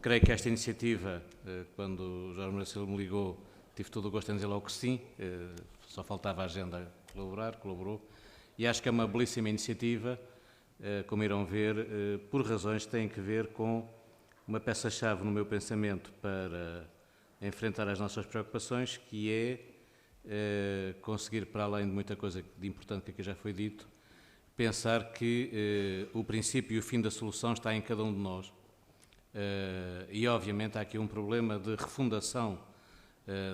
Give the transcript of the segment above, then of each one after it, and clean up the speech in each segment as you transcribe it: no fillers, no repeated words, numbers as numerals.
Creio que esta iniciativa, quando o Jorge Marcelo me ligou, tive todo o gosto em dizer logo que sim, só faltava a agenda colaborou, e acho que é uma belíssima iniciativa, como irão ver, por razões que têm que ver com uma peça-chave no meu pensamento para enfrentar as nossas preocupações, que é conseguir, para além de muita coisa de importante que aqui já foi dito, pensar que o princípio e o fim da solução está em cada um de nós. E, obviamente, há aqui um problema de refundação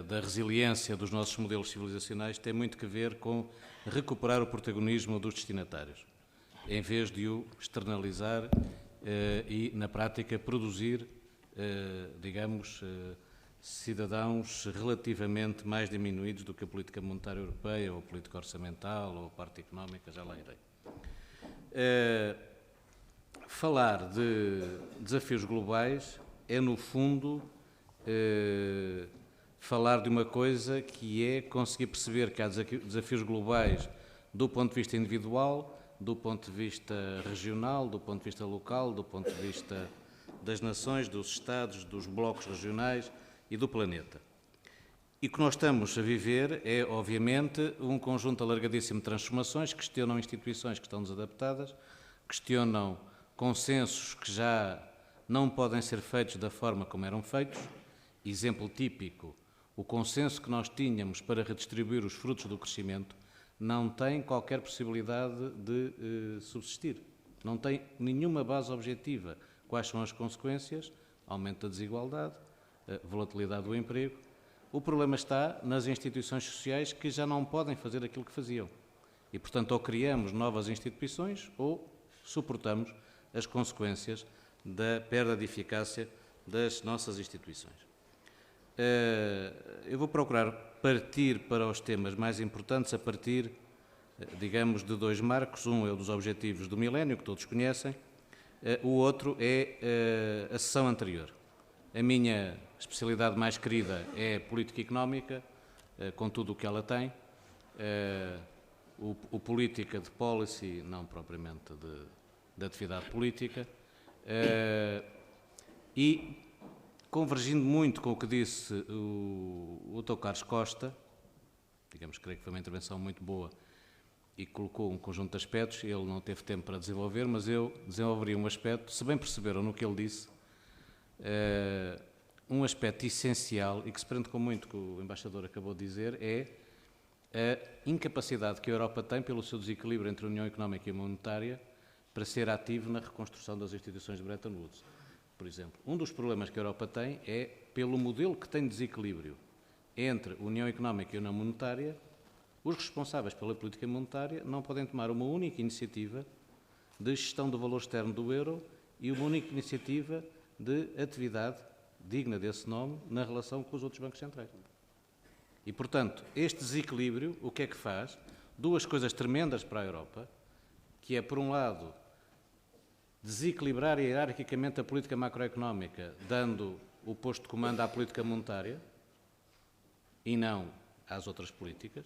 da resiliência dos nossos modelos civilizacionais, que tem muito que ver com recuperar o protagonismo dos destinatários, em vez de o externalizar e, na prática, produzir, digamos, cidadãos relativamente mais diminuídos do que a política monetária europeia, ou a política orçamental, ou a parte económica, já lá irei. Falar de desafios globais é, no fundo, falar de uma coisa que é conseguir perceber que há desafios globais do ponto de vista individual, do ponto de vista regional, do ponto de vista local, do ponto de vista das nações, dos Estados, dos blocos regionais e do planeta. E o que nós estamos a viver é, obviamente, um conjunto alargadíssimo de transformações que questionam instituições que estão desadaptadas, questionam consensos que já não podem ser feitos da forma como eram feitos. Exemplo típico, o consenso que nós tínhamos para redistribuir os frutos do crescimento não tem qualquer possibilidade de subsistir. Não tem nenhuma base objetiva. Quais são as consequências? Aumento da desigualdade, volatilidade do emprego. O problema está nas instituições sociais que já não podem fazer aquilo que faziam. E, portanto, ou criamos novas instituições ou suportamos as consequências da perda de eficácia das nossas instituições. Eu vou procurar partir para os temas mais importantes a partir, digamos, de dois marcos. Um é o dos objetivos do milénio, que todos conhecem. O outro é a sessão anterior. A minha especialidade mais querida é política económica, com tudo o que ela tem. O política de policy, não propriamente de atividade política. E, convergindo muito com o que disse o Dr. Carlos Costa, digamos, creio que foi uma intervenção muito boa e colocou um conjunto de aspectos, ele não teve tempo para desenvolver, mas eu desenvolveria um aspecto, se bem perceberam no que ele disse, um aspecto essencial e que se prende com muito que o embaixador acabou de dizer, é a incapacidade que a Europa tem, pelo seu desequilíbrio entre a União Económica e Monetária, para ser ativo na reconstrução das instituições de Bretton Woods. Por exemplo, um dos problemas que a Europa tem é, pelo modelo que tem desequilíbrio entre a União Económica e a União Monetária, os responsáveis pela política monetária não podem tomar uma única iniciativa de gestão do valor externo do euro e uma única iniciativa de atividade digna desse nome na relação com os outros bancos centrais. E, portanto, este desequilíbrio, o que é que faz? Duas coisas tremendas para a Europa, que é, por um lado, desequilibrar hierarquicamente a política macroeconómica, dando o posto de comando à política monetária e não às outras políticas,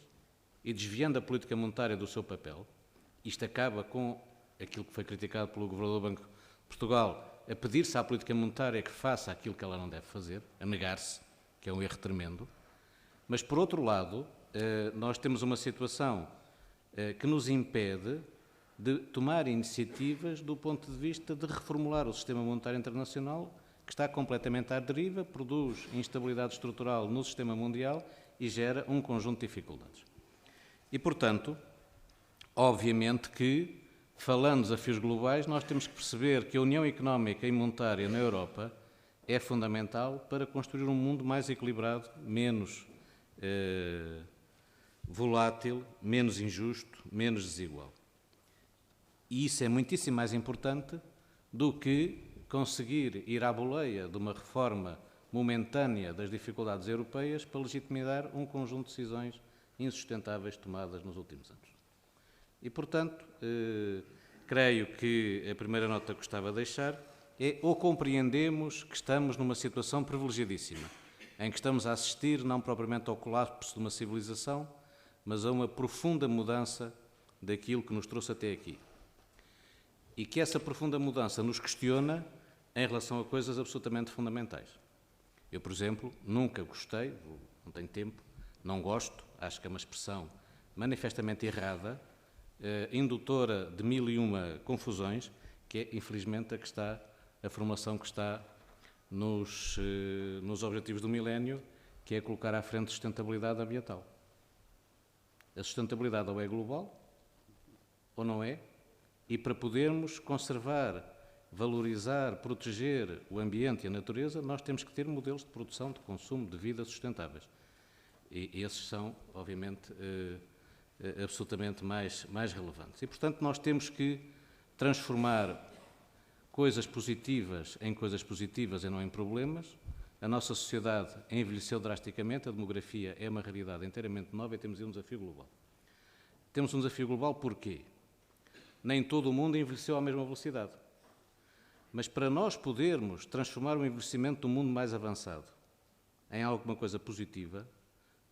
e desviando a política monetária do seu papel. Isto acaba com aquilo que foi criticado pelo Governador do Banco de Portugal, a pedir-se à política monetária que faça aquilo que ela não deve fazer, a negar-se, que é um erro tremendo. Mas, por outro lado, nós temos uma situação que nos impede de tomar iniciativas do ponto de vista de reformular o sistema monetário internacional, que está completamente à deriva, produz instabilidade estrutural no sistema mundial e gera um conjunto de dificuldades. E, portanto, obviamente que, falando de desafios globais, nós temos que perceber que a União Económica e Monetária na Europa é fundamental para construir um mundo mais equilibrado, menos volátil, menos injusto, menos desigual. E isso é muitíssimo mais importante do que conseguir ir à boleia de uma reforma momentânea das dificuldades europeias para legitimar um conjunto de decisões insustentáveis tomadas nos últimos anos. E, portanto, creio que a primeira nota que gostava de deixar é ou compreendemos que estamos numa situação privilegiadíssima, em que estamos a assistir não propriamente ao colapso de uma civilização, mas a uma profunda mudança daquilo que nos trouxe até aqui. E que essa profunda mudança nos questiona em relação a coisas absolutamente fundamentais. Eu, por exemplo, nunca gostei, não tenho tempo, não gosto, acho que é uma expressão manifestamente errada, indutora de mil e uma confusões, que é, infelizmente, a formulação que está nos Objetivos do Milénio, que é colocar à frente a sustentabilidade ambiental. A sustentabilidade ou é global, ou não é, e para podermos conservar, valorizar, proteger o ambiente e a natureza, nós temos que ter modelos de produção, de consumo, de vida sustentáveis. E esses são, obviamente, absolutamente mais relevantes. E, portanto, nós temos que transformar coisas positivas em coisas positivas e não em problemas. A nossa sociedade envelheceu drasticamente, a demografia é uma realidade inteiramente nova e temos um desafio global. Temos um desafio global porquê? Nem todo o mundo envelheceu à mesma velocidade. Mas para nós podermos transformar o envelhecimento do mundo mais avançado em alguma coisa positiva,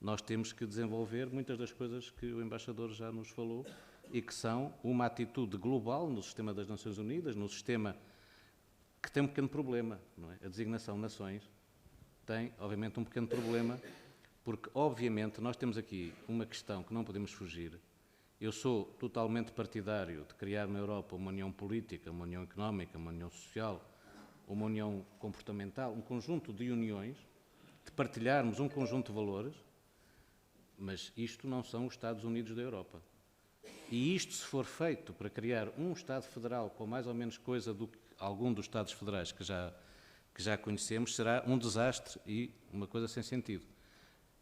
nós temos que desenvolver muitas das coisas que o embaixador já nos falou e que são uma atitude global no sistema das Nações Unidas, no sistema que tem um pequeno problema, não é? A designação nações tem, obviamente, um pequeno problema, porque, obviamente, nós temos aqui uma questão que não podemos fugir. Eu sou totalmente partidário de criar na Europa uma união política, uma união económica, uma união social, uma união comportamental, um conjunto de uniões, de partilharmos um conjunto de valores, mas isto não são os Estados Unidos da Europa. E isto, se for feito para criar um Estado federal com mais ou menos coisa do que algum dos Estados federais que já conhecemos, será um desastre e uma coisa sem sentido.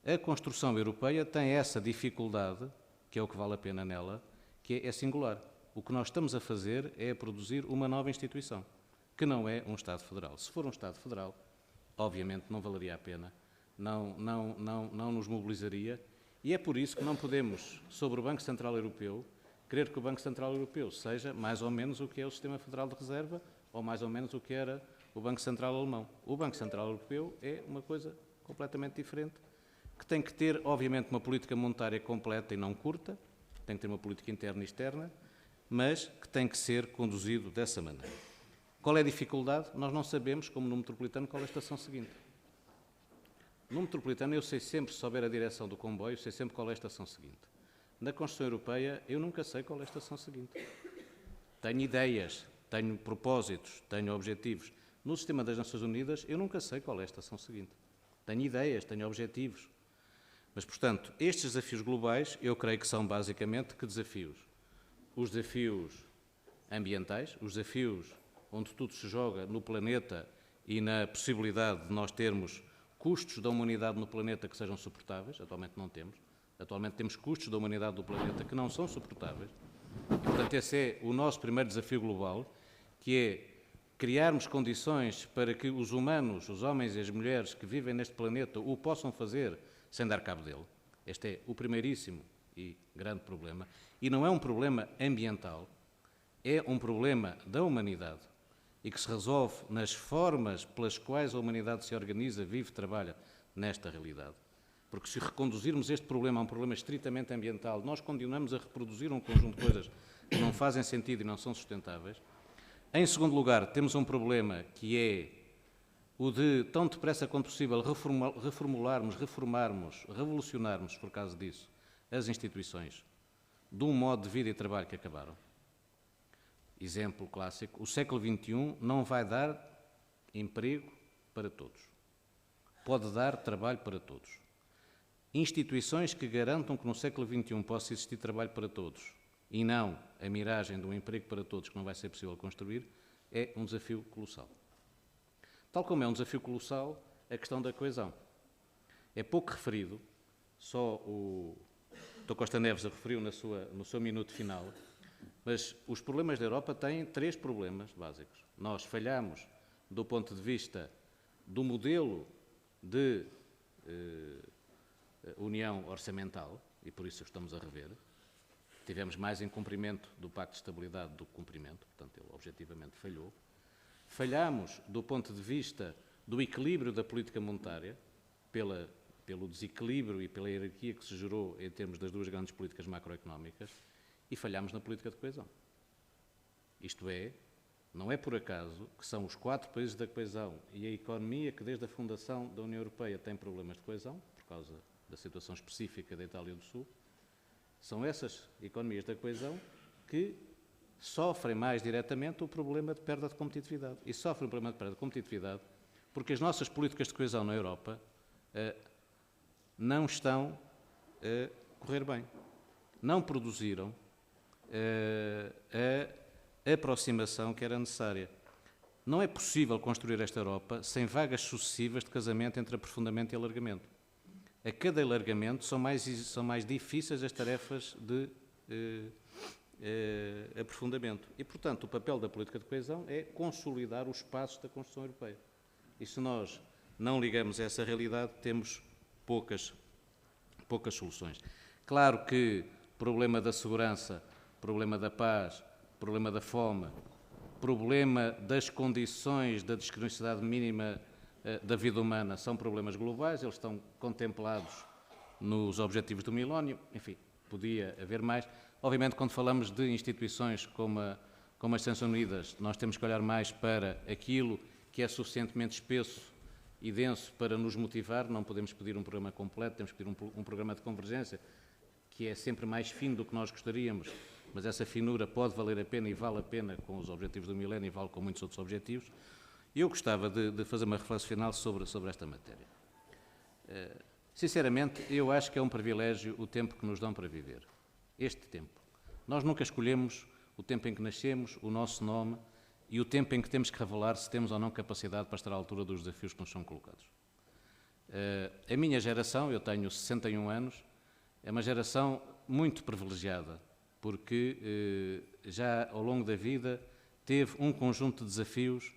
A construção europeia tem essa dificuldade, que é o que vale a pena nela, que é singular. O que nós estamos a fazer é a produzir uma nova instituição, que não é um Estado federal. Se for um Estado federal, obviamente não valeria a pena, não nos mobilizaria, e é por isso que não podemos, sobre o Banco Central Europeu, querer que o Banco Central Europeu seja mais ou menos o que é o Sistema Federal de Reserva, ou mais ou menos o que era o Banco Central Alemão. O Banco Central Europeu é uma coisa completamente diferente, que tem que ter, obviamente, uma política monetária completa e não curta, tem que ter uma política interna e externa, mas que tem que ser conduzido dessa maneira. Qual é a dificuldade? Nós não sabemos, como no metropolitano, qual é a estação seguinte. No metropolitano, eu sei sempre, se souber a direção do comboio, sei sempre qual é a estação seguinte. Na Constituição Europeia, eu nunca sei qual é a estação seguinte. Tenho ideias, tenho propósitos, tenho objetivos. No sistema das Nações Unidas, eu nunca sei qual é a estação seguinte. Tenho ideias, tenho objetivos. Mas, portanto, estes desafios globais, eu creio que são basicamente que desafios? Os desafios ambientais, os desafios onde tudo se joga no planeta e na possibilidade de nós termos custos da humanidade no planeta que sejam suportáveis, atualmente não temos. Atualmente temos custos da humanidade do planeta que não são suportáveis. E, portanto, esse é o nosso primeiro desafio global, que é criarmos condições para que os humanos, os homens e as mulheres que vivem neste planeta o possam fazer sem dar cabo dele. Este é o primeiríssimo e grande problema. E não é um problema ambiental, é um problema da humanidade e que se resolve nas formas pelas quais a humanidade se organiza, vive, trabalha nesta realidade. Porque se reconduzirmos este problema a um problema estritamente ambiental, nós continuamos a reproduzir um conjunto de coisas que não fazem sentido e não são sustentáveis. Em segundo lugar, temos um problema que é o de, tão depressa quanto possível, reformarmos, revolucionarmos, por causa disso, as instituições de um modo de vida e trabalho que acabaram. Exemplo clássico, o século XXI não vai dar emprego para todos. Pode dar trabalho para todos. Instituições que garantam que no século XXI possa existir trabalho para todos e não a miragem de um emprego para todos que não vai ser possível construir, é um desafio colossal. Tal como é um desafio colossal a questão da coesão. É pouco referido, só o Dr. Costa Neves a referiu no seu minuto final, mas os problemas da Europa têm 3 problemas básicos. Nós falhamos do ponto de vista do modelo de união orçamental, e por isso estamos a rever. Tivemos mais incumprimento do Pacto de Estabilidade do que cumprimento, portanto ele objetivamente falhou. Falhamos do ponto de vista do equilíbrio da política monetária, pelo desequilíbrio e pela hierarquia que se gerou em termos das 2 grandes políticas macroeconómicas, e falhamos na política de coesão. Isto é, Não é por acaso que são os 4 países da coesão e a economia que desde a fundação da União Europeia tem problemas de coesão, por causa da situação específica da Itália do Sul, são essas economias da coesão que sofrem mais diretamente o problema de perda de competitividade. E sofrem o problema de perda de competitividade porque as nossas políticas de coesão na Europa não estão a correr bem. Não produziram a aproximação que era necessária. Não é possível construir esta Europa sem vagas sucessivas de casamento entre aprofundamento e alargamento. A cada alargamento são mais difíceis as tarefas de aprofundamento. E, portanto, o papel da política de coesão é consolidar os passos da construção europeia. E se nós não ligamos a essa realidade, temos poucas soluções. Claro que o problema da segurança, o problema da paz, o problema da fome, o problema das condições da desconhecimento mínima da vida humana são problemas globais, eles estão contemplados nos Objetivos do Milénio, enfim, podia haver mais. Obviamente, quando falamos de instituições como as Nações Unidas, nós temos que olhar mais para aquilo que é suficientemente espesso e denso para nos motivar, não podemos pedir um programa completo, temos que pedir um programa de convergência, que é sempre mais fino do que nós gostaríamos, mas essa finura pode valer a pena e vale a pena com os Objetivos do Milénio e vale com muitos outros objetivos. Eu gostava de fazer uma reflexão final sobre esta matéria. Sinceramente, eu acho que é um privilégio o tempo que nos dão para viver. Este tempo. Nós nunca escolhemos o tempo em que nascemos, o nosso nome e o tempo em que temos que revelar se temos ou não capacidade para estar à altura dos desafios que nos são colocados. A minha geração, eu tenho 61 anos, é uma geração muito privilegiada, porque já ao longo da vida teve um conjunto de desafios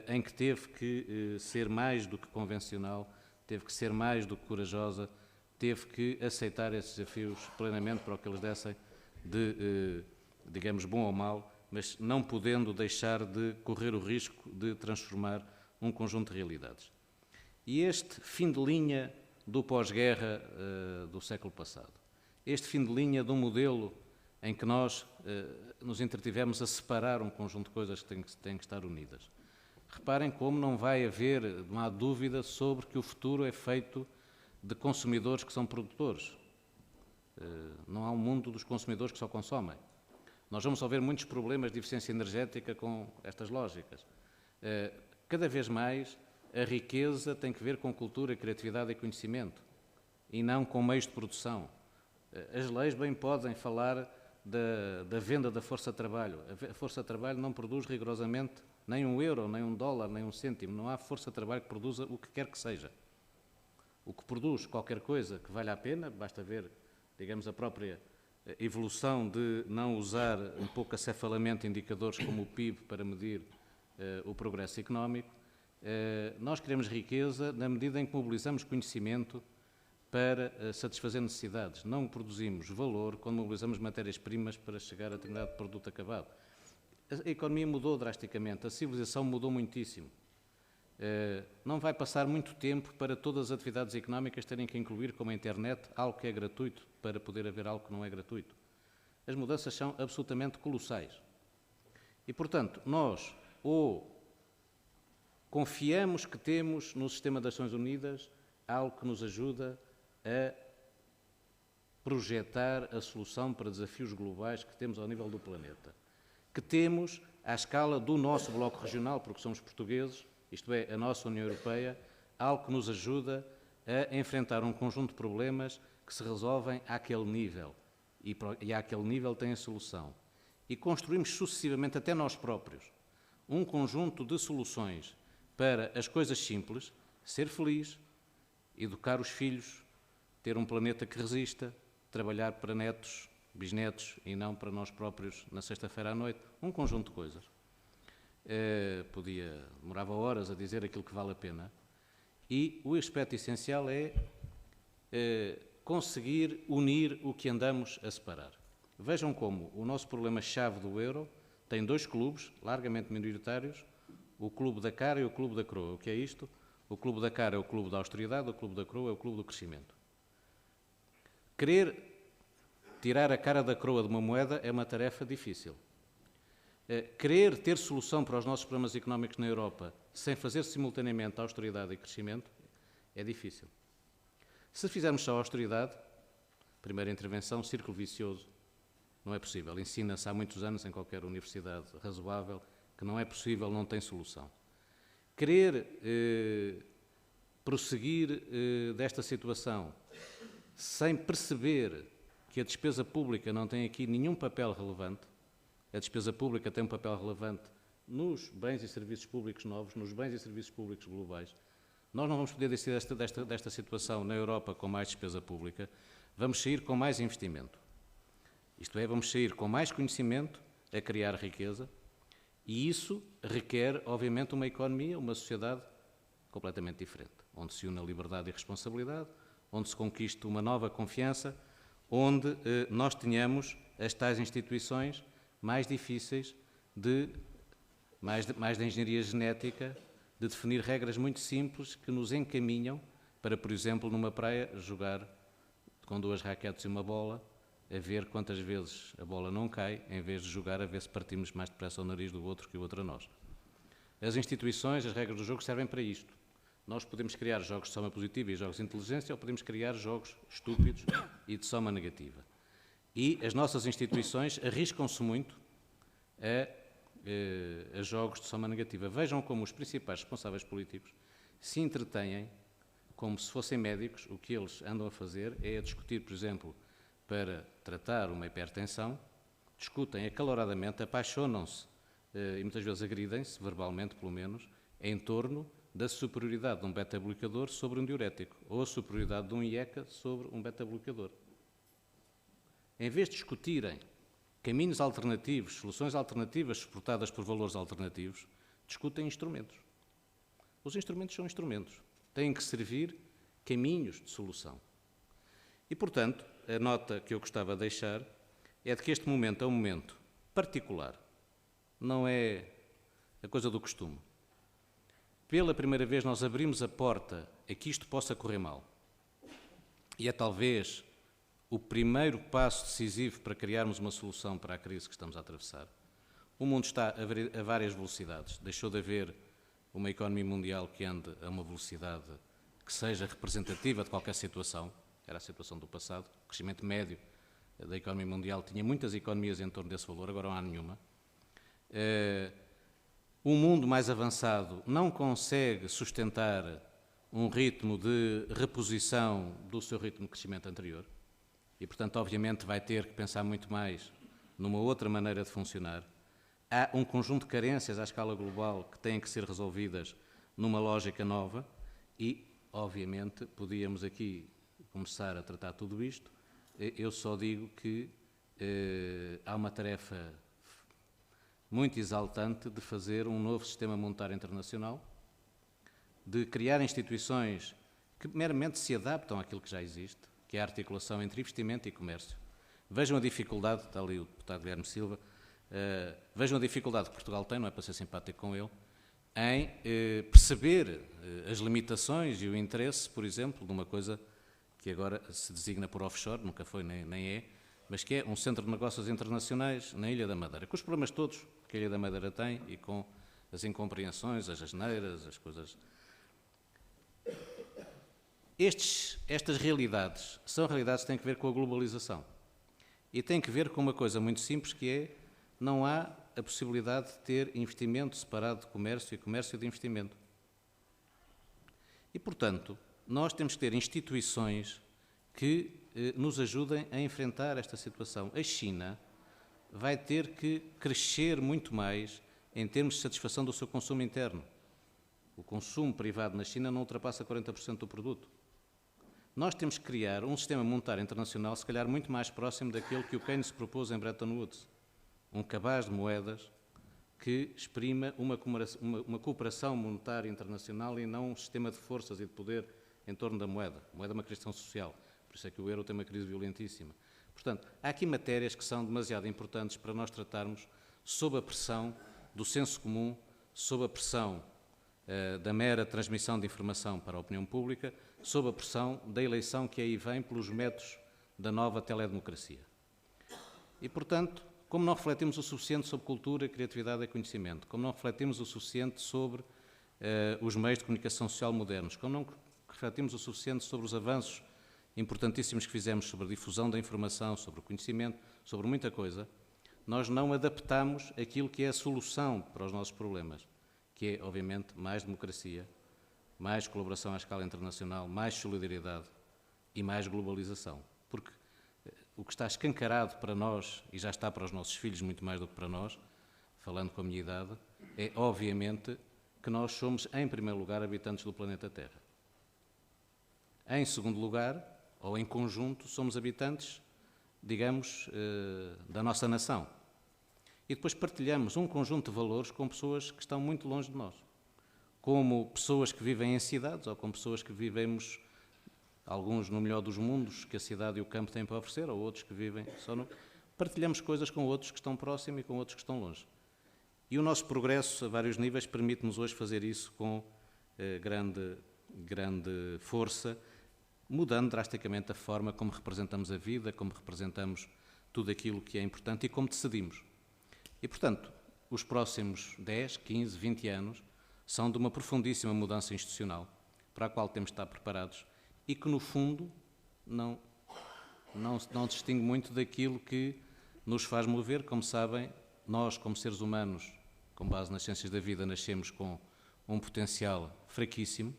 em que teve que ser mais do que convencional, teve que ser mais do que corajosa, teve que aceitar esses desafios plenamente para o que eles dessem de, digamos, bom ou mal, mas não podendo deixar de correr o risco de transformar um conjunto de realidades. E este fim de linha do pós-guerra do século passado, este fim de linha de um modelo em que nós nos entretivemos a separar um conjunto de coisas que têm que estar unidas. Reparem como não há dúvida sobre que o futuro é feito de consumidores que são produtores. Não há um mundo dos consumidores que só consomem. Nós vamos ver muitos problemas de eficiência energética com estas lógicas. Cada vez mais a riqueza tem que ver com cultura, criatividade e conhecimento e não com meios de produção. As leis bem podem falar da venda da força de trabalho. A força de trabalho não produz rigorosamente nem €1, nem $1, nem 1 cêntimo. Não há força de trabalho que produza o que quer que seja. O que produz qualquer coisa que valha a pena, basta ver, digamos, a própria evolução de não usar um pouco acefalamente indicadores como o PIB para medir o progresso económico. Nós queremos riqueza na medida em que mobilizamos conhecimento para satisfazer necessidades. Não produzimos valor quando mobilizamos matérias-primas para chegar a determinado produto acabado. A economia mudou drasticamente, a civilização mudou muitíssimo. Não vai passar muito tempo para todas as atividades económicas terem que incluir, como a internet, algo que é gratuito para poder haver algo que não é gratuito. As mudanças são absolutamente colossais. E, portanto, nós ou confiamos que temos no sistema das Nações Unidas algo que nos ajuda a projetar a solução para desafios globais que temos ao nível do planeta, que temos à escala do nosso bloco regional, porque somos portugueses, isto é, a nossa União Europeia, algo que nos ajuda a enfrentar um conjunto de problemas que se resolvem àquele nível e àquele nível tem a solução. E construímos sucessivamente, até nós próprios, um conjunto de soluções para as coisas simples, ser feliz, educar os filhos, ter um planeta que resista, trabalhar para netos, bisnetos e não para nós próprios na sexta-feira à noite, um conjunto de coisas. Demorava horas a dizer aquilo que vale a pena. E o aspecto essencial é conseguir unir o que andamos a separar. Vejam como o nosso problema-chave do euro tem 2 clubes largamente minoritários, o clube da cara e o clube da coroa. O que é isto? O clube da cara é o clube da austeridade, o clube da coroa é o clube do crescimento. Querer tirar a cara da coroa de uma moeda é uma tarefa difícil. Querer ter solução para os nossos problemas económicos na Europa sem fazer simultaneamente austeridade e crescimento é difícil. Se fizermos só austeridade, primeira intervenção, círculo vicioso, não é possível. Ensina-se há muitos anos em qualquer universidade razoável que não é possível, não tem solução. Querer prosseguir desta situação sem perceber que a despesa pública não tem aqui nenhum papel relevante, a despesa pública tem um papel relevante nos bens e serviços públicos novos, nos bens e serviços públicos globais. Nós não vamos poder descer desta situação na Europa com mais despesa pública, vamos sair com mais investimento. Isto é, vamos sair com mais conhecimento a criar riqueza e isso requer, obviamente, uma economia, uma sociedade completamente diferente, onde se une a liberdade e a responsabilidade, onde se conquiste uma nova confiança, onde nós tenhamos as tais instituições mais difíceis mais da engenharia genética, de definir regras muito simples que nos encaminham para, por exemplo, numa praia, jogar com 2 raquetes e uma bola, a ver quantas vezes a bola não cai, em vez de jogar a ver se partimos mais depressa o nariz do outro que o outro a nós. As instituições, as regras do jogo servem para isto. Nós podemos criar jogos de soma positiva e jogos de inteligência ou podemos criar jogos estúpidos e de soma negativa. E as nossas instituições arriscam-se muito a jogos de soma negativa. Vejam como os principais responsáveis políticos se entretêm como se fossem médicos. O que eles andam a fazer é a discutir, por exemplo, para tratar uma hipertensão, discutem acaloradamente, apaixonam-se e muitas vezes agridem-se, verbalmente pelo menos, em torno da superioridade de um beta-bloqueador sobre um diurético, ou a superioridade de um IECA sobre um beta-bloqueador. Em vez de discutirem caminhos alternativos, soluções alternativas suportadas por valores alternativos, discutem instrumentos. Os instrumentos são instrumentos, têm que servir caminhos de solução. E, portanto, a nota que eu gostava de deixar é de que este momento é um momento particular, não é a coisa do costume. Pela primeira vez nós abrimos a porta a que isto possa correr mal. E é talvez o primeiro passo decisivo para criarmos uma solução para a crise que estamos a atravessar. O mundo está a várias velocidades. Deixou de haver uma economia mundial que ande a uma velocidade que seja representativa de qualquer situação. Era a situação do passado. O crescimento médio da economia mundial tinha muitas economias em torno desse valor, agora não há nenhuma. Um mundo mais avançado não consegue sustentar um ritmo de reposição do seu ritmo de crescimento anterior e, portanto, obviamente vai ter que pensar muito mais numa outra maneira de funcionar. Há um conjunto de carências à escala global que têm que ser resolvidas numa lógica nova e, obviamente, podíamos aqui começar a tratar tudo isto. Eu só digo que há uma tarefa muito exaltante de fazer um novo sistema monetário internacional, de criar instituições que meramente se adaptam àquilo que já existe, que é a articulação entre investimento e comércio. Vejam a dificuldade, está ali o deputado Guilherme Silva, vejam a dificuldade que Portugal tem, não é para ser simpático com ele, em perceber as limitações e o interesse, por exemplo, de uma coisa que agora se designa por offshore, nunca foi nem é, mas que é um centro de negócios internacionais na Ilha da Madeira, com os problemas todos que a Ilha da Madeira tem e com as incompreensões, as asneiras, as coisas. Estas realidades são realidades que têm que ver com a globalização e têm que ver com uma coisa muito simples que é, não há a possibilidade de ter investimento separado de comércio e comércio de investimento. E, portanto, nós temos que ter instituições que nos ajudem a enfrentar esta situação. A China vai ter que crescer muito mais em termos de satisfação do seu consumo interno. O consumo privado na China não ultrapassa 40% do produto. Nós temos que criar um sistema monetário internacional, se calhar muito mais próximo daquele que o Keynes propôs em Bretton Woods. Um cabaz de moedas que exprima uma cooperação monetária internacional e não um sistema de forças e de poder em torno da moeda. A moeda é uma questão social, por isso é que o euro tem uma crise violentíssima. Portanto, há aqui matérias que são demasiado importantes para nós tratarmos sob a pressão do senso comum, sob a pressão da mera transmissão de informação para a opinião pública, sob a pressão da eleição que aí vem pelos métodos da nova teledemocracia. E, portanto, como não refletimos o suficiente sobre cultura, criatividade e conhecimento, como não refletimos o suficiente sobre os meios de comunicação social modernos, como não refletimos o suficiente sobre os avanços importantíssimos que fizemos sobre a difusão da informação, sobre o conhecimento, sobre muita coisa, nós não adaptamos aquilo que é a solução para os nossos problemas, que é, obviamente, mais democracia, mais colaboração à escala internacional, mais solidariedade e mais globalização. Porque o que está escancarado para nós, e já está para os nossos filhos muito mais do que para nós, falando com a minha idade, é, obviamente, que nós somos, em primeiro lugar, habitantes do planeta Terra. Em segundo lugar, ou em conjunto, somos habitantes, digamos, da nossa nação. E depois partilhamos um conjunto de valores com pessoas que estão muito longe de nós. Como pessoas que vivem em cidades, ou como pessoas que vivemos, alguns no melhor dos mundos, que a cidade e o campo têm para oferecer, ou outros que vivem só no... Partilhamos coisas com outros que estão próximos e com outros que estão longe. E o nosso progresso a vários níveis permite-nos hoje fazer isso com grande força, mudando drasticamente a forma como representamos a vida, como representamos tudo aquilo que é importante e como decidimos. E, portanto, os próximos 10, 15, 20 anos são de uma profundíssima mudança institucional para a qual temos de estar preparados e que, no fundo, não distingue muito daquilo que nos faz mover. Como sabem, nós, como seres humanos, com base nas ciências da vida, nascemos com um potencial fraquíssimo,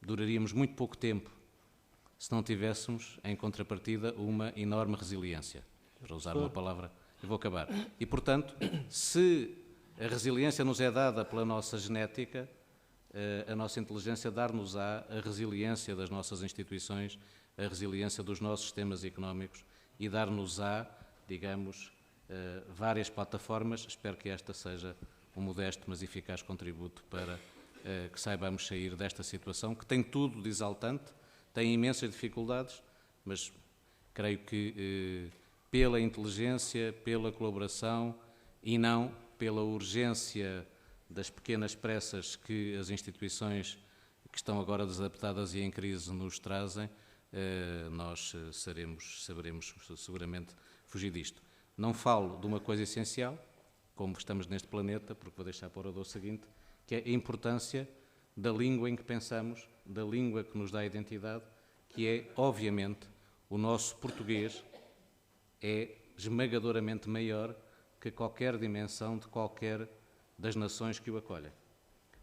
duraríamos muito pouco tempo se não tivéssemos, em contrapartida, uma enorme resiliência. Para usar uma palavra, eu vou acabar. E, portanto, se a resiliência nos é dada pela nossa genética, a nossa inteligência dar-nos-á a resiliência das nossas instituições, a resiliência dos nossos sistemas económicos e dar-nos-á, digamos, várias plataformas. Espero que esta seja um modesto, mas eficaz contributo para que saibamos sair desta situação, que tem tudo de exaltante, tem imensas dificuldades, mas creio que pela inteligência, pela colaboração e não pela urgência das pequenas pressas que as instituições que estão agora desadaptadas e em crise nos trazem, nós saberemos seguramente fugir disto. Não falo de uma coisa essencial, como estamos neste planeta, porque vou deixar para o orador seguinte, que é a importância da língua em que pensamos, da língua que nos dá identidade, que é, obviamente, o nosso português é esmagadoramente maior que qualquer dimensão de qualquer das nações que o acolhem.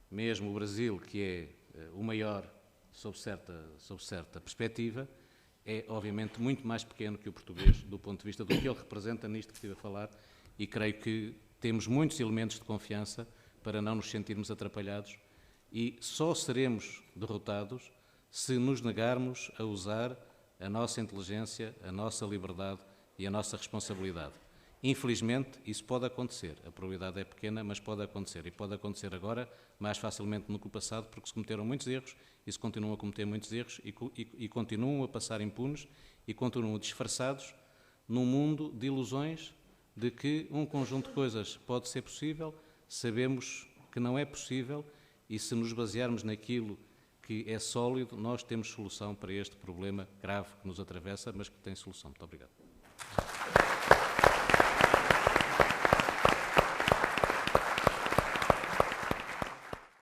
Mesmo o Brasil, que é o maior sob certa perspectiva, é, obviamente, muito mais pequeno que o português do ponto de vista do que ele representa nisto que estive a falar, e creio que temos muitos elementos de confiança para não nos sentirmos atrapalhados e só seremos derrotados se nos negarmos a usar a nossa inteligência, a nossa liberdade e a nossa responsabilidade. Infelizmente, isso pode acontecer. A probabilidade é pequena, mas pode acontecer. E pode acontecer agora mais facilmente do que no passado, porque se cometeram muitos erros e se continuam a cometer muitos erros e continuam a passar impunes e continuam disfarçados num mundo de ilusões de que um conjunto de coisas pode ser possível. Sabemos que não é possível e se nos basearmos naquilo que é sólido, nós temos solução para este problema grave que nos atravessa, mas que tem solução. Muito obrigado.